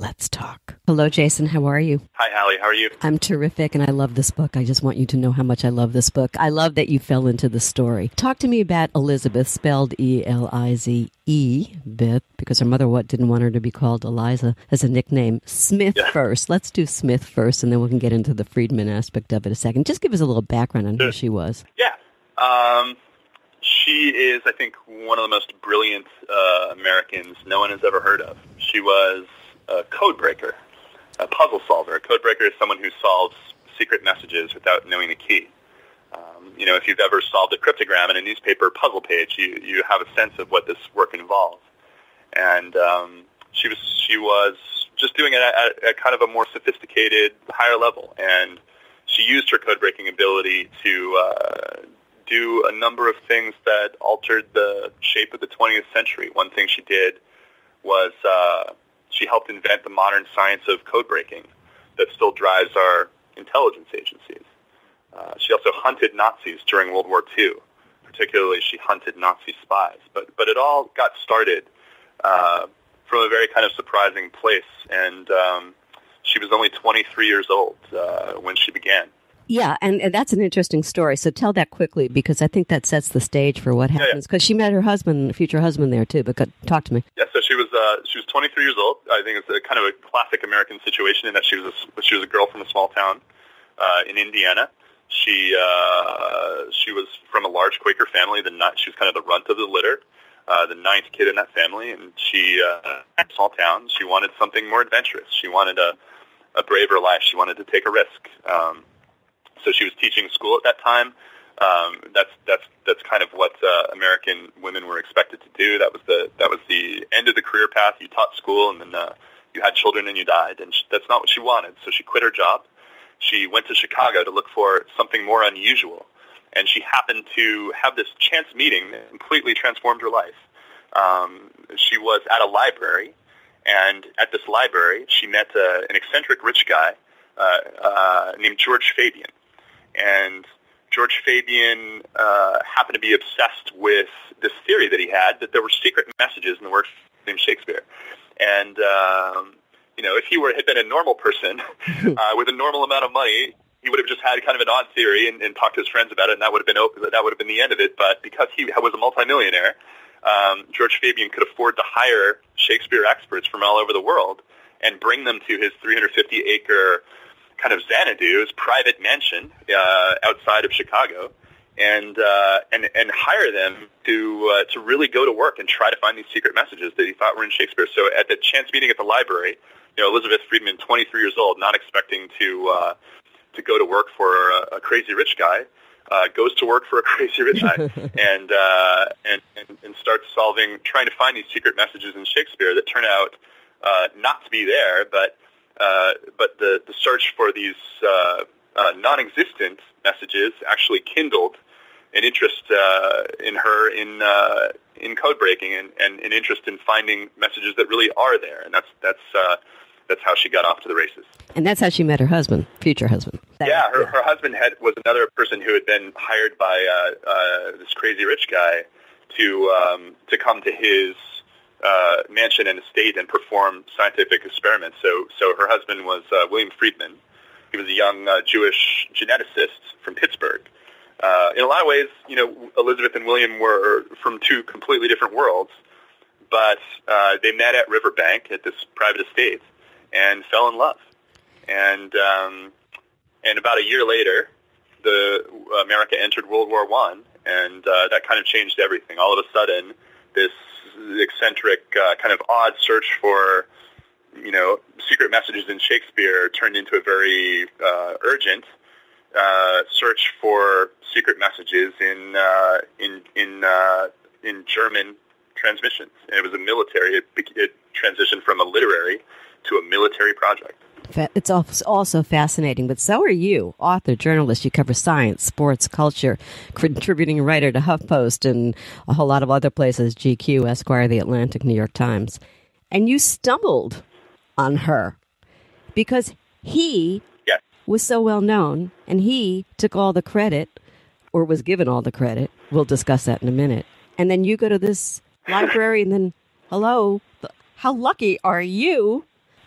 Let's talk. Hello, Jason. How are you? Hi, Halli. How are you? I'm terrific, and I love this book. I just want you to know how much I love this book. I love that you fell into the story. Talk to me about Elizabeth, spelled E-L-I-Z-E, Beth, because her mother didn't want her to be called Eliza as a nickname. Smith first. Let's do Smith first, and then we can get into the Friedman aspect of it a second. Just give us a little background on who she was. Yeah. She is, I think, one of the most brilliant Americans no one has ever heard of. She was a code breaker, a puzzle solver. A code breaker is someone who solves secret messages without knowing the key. If you've ever solved a cryptogram in a newspaper puzzle page, you have a sense of what this work involves. And she was just doing it at kind of a more sophisticated, higher level. And she used her code breaking ability to do a number of things that altered the shape of the 20th century. One thing she did was she helped invent the modern science of code breaking that still drives our intelligence agencies. She also hunted Nazis during World War II. Particularly, she hunted Nazi spies. But it all got started from a very kind of surprising place, and she was only 23 years old when she began. Yeah, and that's an interesting story. So tell that quickly, because I think that sets the stage for what happens. Because she met her husband, future husband, there too. But talk to me. Yeah, so she was 23 years old. I think it's a kind of a classic American situation in that she was a girl from a small town in Indiana. She was from a large Quaker family. She was kind of the runt of the litter, the ninth kid in that family, and she in a small town. She wanted something more adventurous. She wanted a braver life. She wanted to take a risk. So she was teaching school at that time. That's kind of what American women were expected to do. That was the end of the career path. You taught school, and then you had children, and you died. And that's not what she wanted. So she quit her job. She went to Chicago to look for something more unusual, and she happened to have this chance meeting that completely transformed her life. She was at a library, and at this library, she met an eccentric rich guy named George Fabian. And George Fabian happened to be obsessed with this theory that he had, that there were secret messages in the works of Shakespeare. And, if he had been a normal person with a normal amount of money, he would have just had kind of an odd theory and talked to his friends about it, and that would have been the end of it. But because he was a multimillionaire, George Fabian could afford to hire Shakespeare experts from all over the world and bring them to his 350-acre kind of Xanadu, his private mansion outside of Chicago, and hire them to really go to work and try to find these secret messages that he thought were in Shakespeare. So at the chance meeting at the library, Elizabeth Friedman, 23 years old, not expecting to go to work for a crazy rich guy, goes to work for a crazy rich guy and starts trying to find these secret messages in Shakespeare that turn out not to be there, but the search for these non-existent messages actually kindled an interest in her in code breaking and an interest in finding messages that really are there, and that's how she got off to the races. And that's how she met her husband, future husband. Her husband was another person who had been hired by this crazy rich guy to come to his mansion and estate and perform scientific experiments. So her husband was William Friedman. He was a young Jewish geneticist from Pittsburgh. In a lot of ways, Elizabeth and William were from two completely different worlds, but they met at Riverbank at this private estate and fell in love. And about a year later, America entered World War I, and that kind of changed everything. All of a sudden, this eccentric, kind of odd search for, secret messages in Shakespeare turned into a very urgent search for secret messages in German transmissions. And it was a military. It transitioned from a literary to a military project. It's also fascinating, but so are you, author, journalist. You cover science, sports, culture, contributing writer to HuffPost and a whole lot of other places, GQ, Esquire, The Atlantic, New York Times. And you stumbled on her because he was so well known, and he took all the credit, or was given all the credit. We'll discuss that in a minute. And then you go to this library, and then, hello, how lucky are you?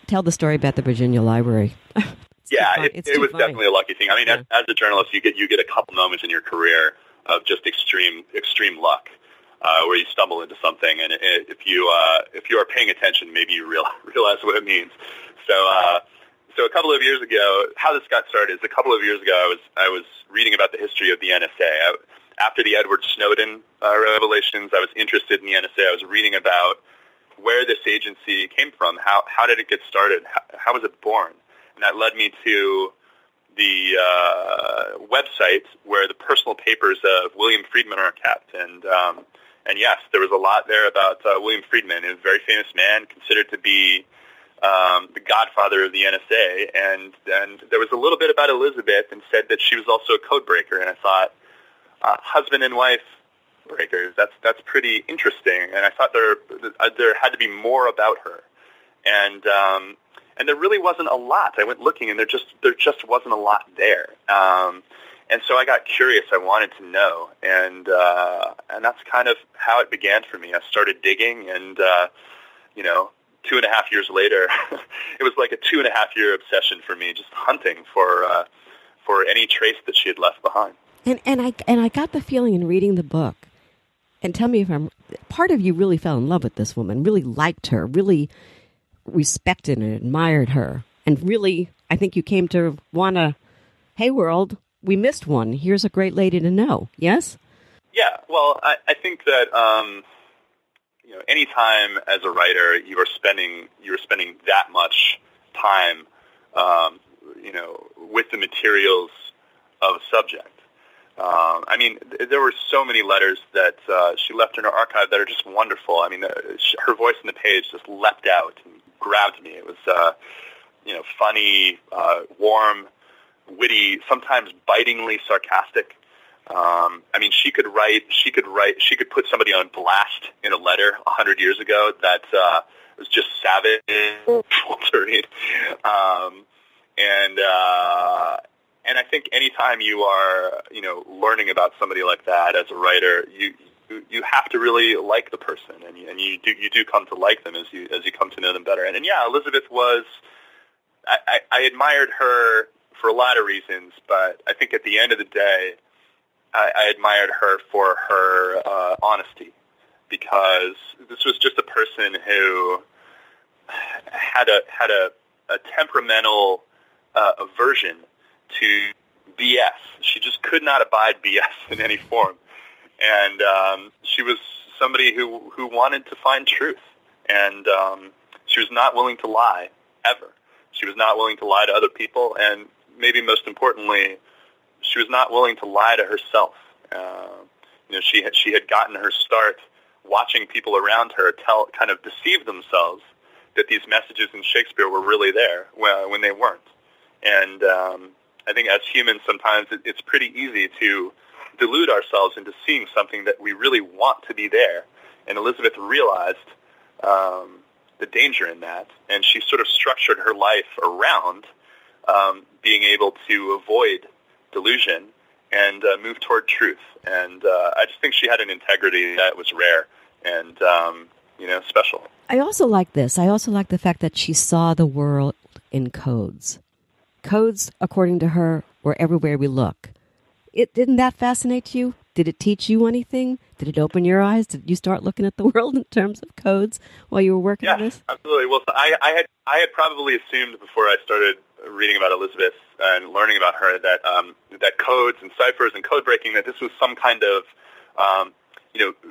Tell the story about the Virginia Library. It was definitely a lucky thing. I mean, as a journalist, you get a couple moments in your career of just extreme luck, where you stumble into something, and if you are paying attention, maybe you realize what it means. So a couple of years ago, how this got started is a couple of years ago, I was reading about the history of the NSA. After the Edward Snowden revelations, I was interested in the NSA. I was reading about where this agency came from, how did it get started, how was it born, and that led me to the website where the personal papers of William Friedman are kept, and yes, there was a lot there about William Friedman. He was a very famous man, considered to be the godfather of the NSA, and there was a little bit about Elizabeth, and said that she was also a code breaker, and I thought, husband and wife breakers, that's pretty interesting, and I thought there had to be more about her, and there really wasn't a lot. I went looking, and there just wasn't a lot there, and so I got curious. I wanted to know, and that's kind of how it began for me. I started digging, and 2.5 years later, it was like a 2.5-year obsession for me, just hunting for any trace that she had left behind. And I got the feeling in reading the book, and tell me if I'm, part of you really fell in love with this woman, really liked her, really respected and admired her, and really, I think you came to want to, hey world, we missed one. Here's a great lady to know. Yes? Yeah. Well, I think that any time as a writer you are spending that much time, with the materials of a subject. I mean, there were so many letters that she left in her archive that are just wonderful. I mean, her voice on the page just leapt out and grabbed me. It was, funny, warm, witty, sometimes bitingly sarcastic. I mean, she could put somebody on blast in a letter 100 years ago that was just savage to read. And I think anytime you are, learning about somebody like that as a writer, you have to really like the person, and you do come to like them as you come to know them better. And yeah, Elizabeth was, I admired her for a lot of reasons, but I think at the end of the day, I admired her for her honesty, because this was just a person who had a temperamental aversion to BS. She just could not abide BS in any form, and she was somebody who wanted to find truth, and she was not willing to lie ever. She was not willing to lie to other people, and maybe most importantly, she was not willing to lie to herself. She had gotten her start watching people around her kind of deceive themselves that these messages in Shakespeare were really there when they weren't. And I think as humans, sometimes it's pretty easy to delude ourselves into seeing something that we really want to be there. And Elizabeth realized the danger in that, and she sort of structured her life around being able to avoid delusion and move toward truth. And I just think she had an integrity that was rare and, special. I also like this. I also like the fact that she saw the world in codes. Codes, according to her, were everywhere we look. Didn't that fascinate you? Did it teach you anything? Did it open your eyes? Did you start looking at the world in terms of codes while you were working on this? Absolutely. Well, so I had probably assumed before I started reading about Elizabeth and learning about her that that codes and ciphers and code breaking, that this was some kind of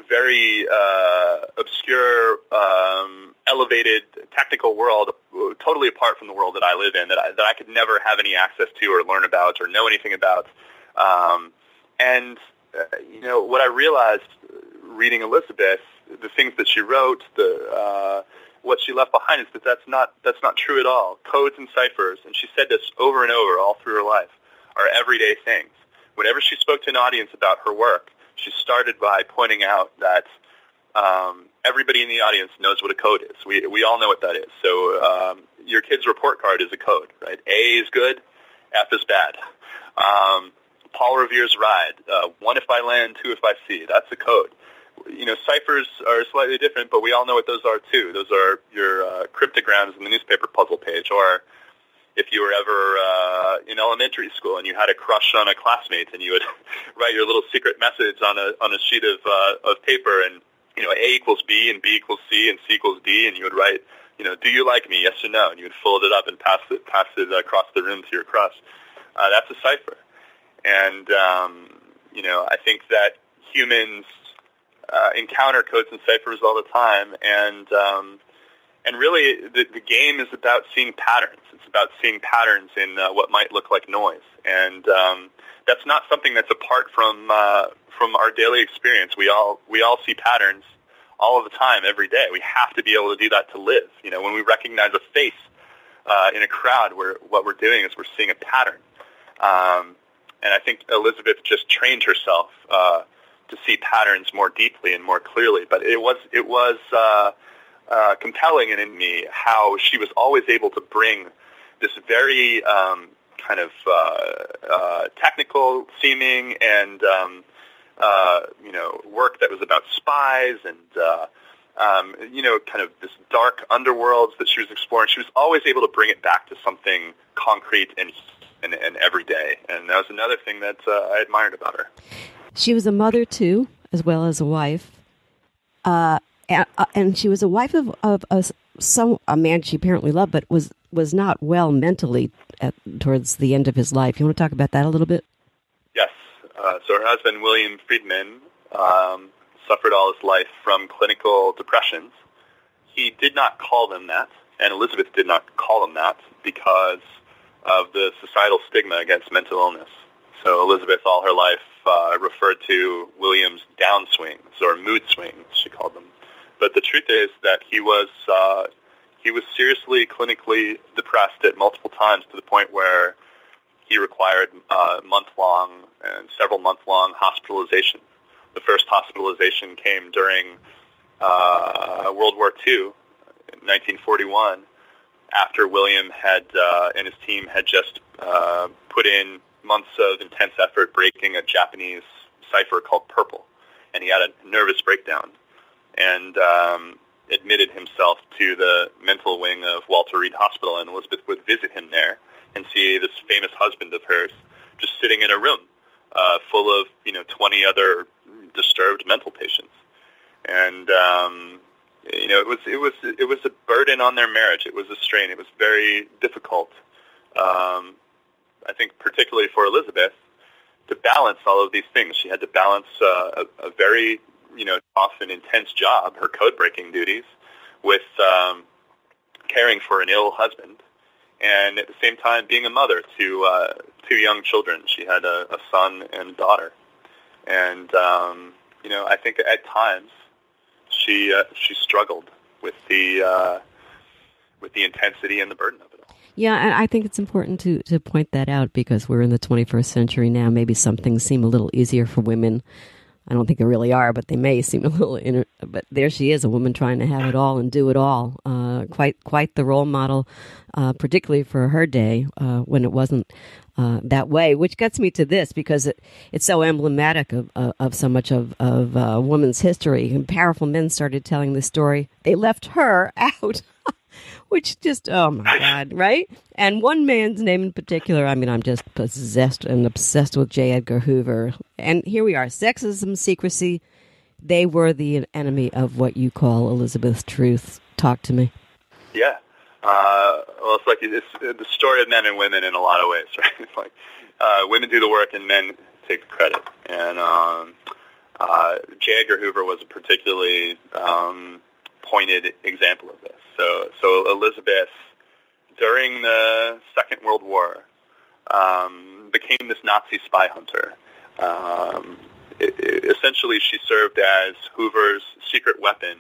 very obscure, elevated technical world, totally apart from the world that I live in, that I could never have any access to or learn about or know anything about. What I realized reading Elizabeth, the things that she wrote, what she left behind, is that that's not true at all. Codes and ciphers, and she said this over and over all through her life, are everyday things. Whenever she spoke to an audience about her work, she started by pointing out that everybody in the audience knows what a code is. We all know what that is. So your kid's report card is a code, right? A is good, F is bad. Paul Revere's ride, 1 if I land, 2 if I see. That's a code. Ciphers are slightly different, but we all know what those are too. Those are your cryptograms in the newspaper puzzle page, or if you were ever in elementary school and you had a crush on a classmate and you would write your little secret message on a sheet of paper, and A equals B and B equals C and C equals D, and you would write, do you like me, yes or no, and you would fold it up and pass it across the room to your crush. That's a cipher. And I think that humans encounter codes and ciphers all the time, and really the game is about seeing patterns. It's about seeing patterns in what might look like noise, and that's not something that's apart from our daily experience. We all see patterns all of the time, every day. We have to be able to do that to live. When we recognize a face in a crowd, what we're doing is we're seeing a pattern. And I think Elizabeth just trained herself to see patterns more deeply and more clearly. But it was compelling in me how she was always able to bring this very kind of technical seeming and work that was about spies and kind of this dark underworlds that she was exploring. She was always able to bring it back to something concrete and everyday, and that was another thing that I admired about her. She was a mother too, as well as a wife, and she was a wife of a man she apparently loved, but was not well mentally towards the end of his life. You want to talk about that a little bit? Yes. So her husband, William Friedman, suffered all his life from clinical depressions. He did not call them that, and Elizabeth did not call them that because of the societal stigma against mental illness. So Elizabeth, all her life, referred to William's downswings or mood swings, she called them. But the truth is that he was seriously clinically depressed at multiple times, to the point where he required month-long and several month-long hospitalization. The first hospitalization came during World War II, in 1941. After William and his team had just put in months of intense effort breaking a Japanese cipher called Purple, and he had a nervous breakdown and admitted himself to the mental wing of Walter Reed Hospital, and Elizabeth would visit him there and see this famous husband of hers just sitting in a room full of 20 other disturbed mental patients, and it was a burden on their marriage. It was a strain. It was very difficult. I think particularly for Elizabeth to balance all of these things. She had to balance a very tough and intense job, her code-breaking duties, with caring for an ill husband, and at the same time being a mother to 2 young children. She had a son and a daughter, and I think at times she struggled with the intensity and the burden of it all. Yeah, and I think it's important to point that out, because we're in the 21st century now. Maybe some things seem a little easier for women. I don't think they really are, but they may seem a little but there she is, a woman trying to have it all and do it all. Quite the role model, particularly for her day, when it wasn't that way. Which gets me to this, because it's so emblematic of so much of women's history. And powerful men started telling this story. They left her out. Which just, oh my God, right? And one man's name in particular, I mean, I'm just possessed and obsessed with J. Edgar Hoover. And here we are, sexism, secrecy. They were the enemy of what you call Elizabeth's truth. Talk to me. Yeah. Well, it's like it's the story of men and women in a lot of ways, right? It's like women do the work and men take the credit. And J. Edgar Hoover was a particularly pointed example of this. So Elizabeth, during the Second World War, became this Nazi spy hunter. Essentially, she served as Hoover's secret weapon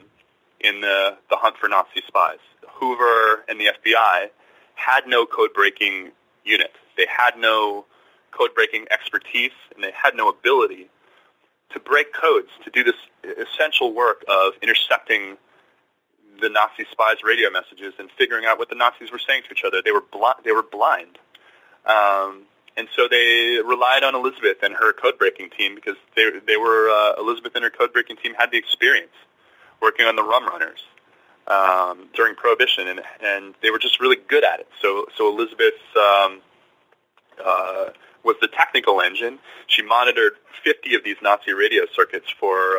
in the hunt for Nazi spies. Hoover and the FBI had no code-breaking unit. They had no code-breaking expertise, and they had no ability to break codes, to do this essential work of intercepting the Nazi spies' radio messages and figuring out what the Nazis were saying to each other. They were blind. And so they relied on Elizabeth and her code-breaking team because Elizabeth and her code-breaking team had the experience working on the rum runners during Prohibition, and they were just really good at it. So Elizabeth was the technical engine. She monitored 50 of these Nazi radio circuits for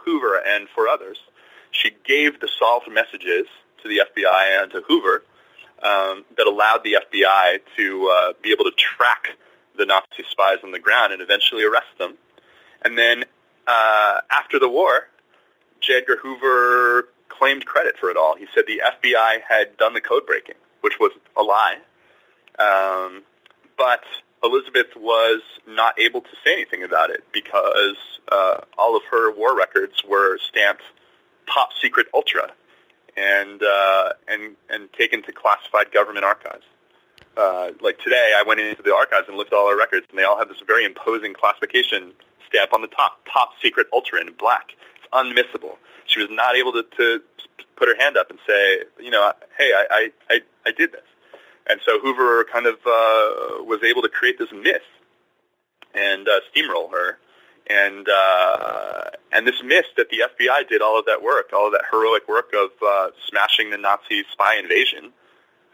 Hoover and for others. She gave the solved messages to the FBI and to Hoover that allowed the FBI to be able to track the Nazi spies on the ground and eventually arrest them. And then after the war, J. Edgar Hoover claimed credit for it all. He said the FBI had done the code breaking, which was a lie. But Elizabeth was not able to say anything about it because all of her war records were stamped top secret ultra and taken to classified government archives. Like today, I went into the archives and looked at all our records, and they all have this very imposing classification stamp on the top secret ultra in black. It's unmissable. She was not able to put her hand up and say, hey, I did this. And so Hoover kind of was able to create this myth and steamroll her. And this myth that the FBI did all of that work, all of that heroic work of smashing the Nazi spy invasion,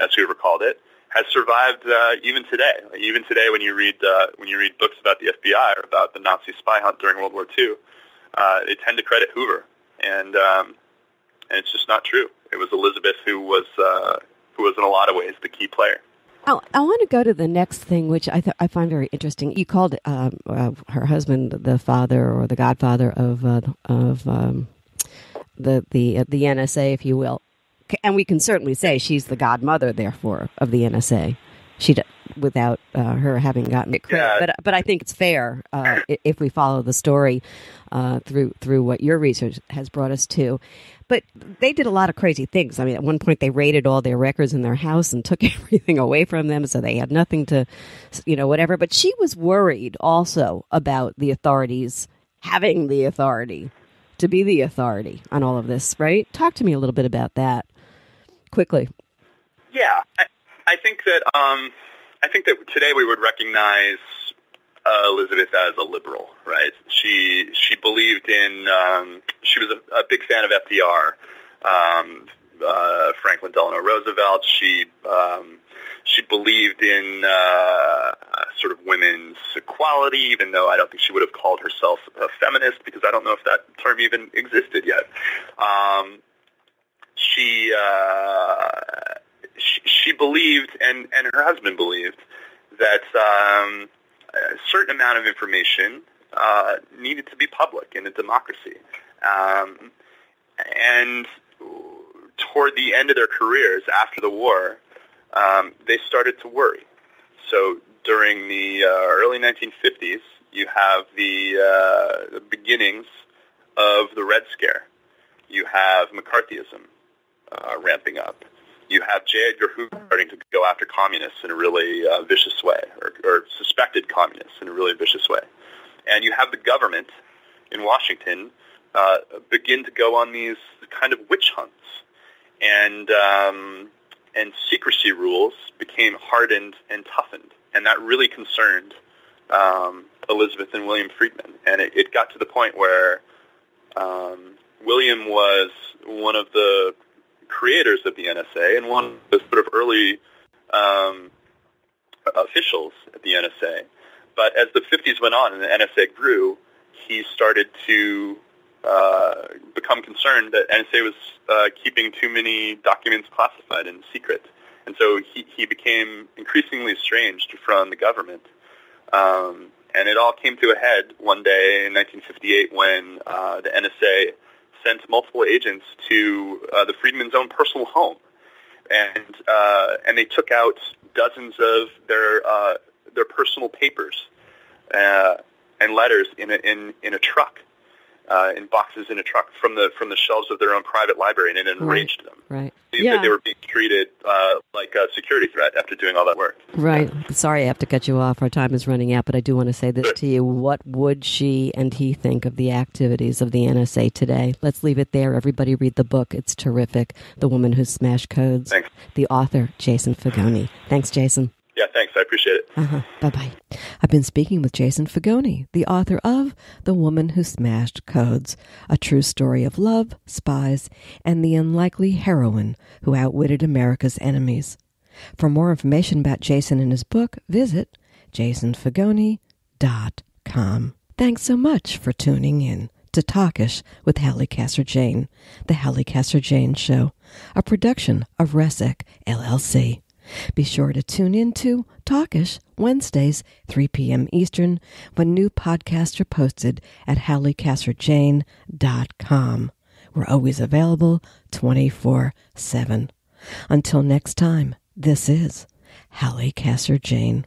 as Hoover called it, has survived even today. Even today, when you read books about the FBI or about the Nazi spy hunt during World War II, they tend to credit Hoover, and it's just not true. It was Elizabeth who was in a lot of ways the key player. Oh, I want to go to the next thing, which I find very interesting. You called her husband the father or the godfather of the NSA, if you will, and we can certainly say she's the godmother, therefore, of the NSA. Without her having gotten it credit, yeah. But I think it's fair if we follow the story through what your research has brought us to. But they did a lot of crazy things. I mean, at one point they raided all their records in their house and took everything away from them, so they had nothing to, whatever. But she was worried also about the authorities having the authority to be the authority on all of this, right? Talk to me a little bit about that quickly. Yeah, I think that today we would recognize Elizabeth as a liberal, right? She believed in. She was a big fan of FDR, Franklin Delano Roosevelt. She believed in sort of women's equality, even though I don't think she would have called herself a feminist, because I don't know if that term even existed yet. She believed, and her husband believed, that a certain amount of information needed to be public in a democracy. And toward the end of their careers after the war, they started to worry. So during the early 1950s, you have the beginnings of the Red Scare. You have McCarthyism ramping up. You have J. Edgar Hoover starting to go after communists in a really vicious way, or suspected communists in a really vicious way. And you have the government in Washington begin to go on these kind of witch hunts. And secrecy rules became hardened and toughened. And that really concerned Elizabeth and William Friedman. And it got to the point where William was one of the creators of the NSA and one of the sort of early officials at the NSA. But as the 50s went on and the NSA grew, he started to become concerned that NSA was keeping too many documents classified and secret. And so he became increasingly estranged from the government. And it all came to a head one day in 1958 when the NSA sent multiple agents to the Friedman's own personal home. And they took out dozens of their personal papers and letters in a truck, in boxes in a truck from the shelves of their own private library, and it enraged them. Right. They were being treated like a security threat after doing all that work. Right. Sorry, I have to cut you off. Our time is running out, but I do want to say this to you. What would she and he think of the activities of the NSA today? Let's leave it there. Everybody read the book. It's terrific. The Woman Who Smashed Codes. Thanks. The author, Jason Fagone. Thanks, Jason. Yeah, thanks. I appreciate it. Bye-bye. I've been speaking with Jason Fagone, the author of The Woman Who Smashed Codes, a true story of love, spies, and the unlikely heroine who outwitted America's enemies. For more information about Jason and his book, visit jasonfagone.com. Thanks so much for tuning in to Talkish with Halli Casser-Jayne, the Halli Casser-Jayne Show, a production of Resec, LLC. Be sure to tune in to Talkish Wednesdays, 3 p.m. Eastern, when new podcasts are posted at HalliCasser-Jayne.com. We're always available 24/7. Until next time, this is Halli Casser-Jayne.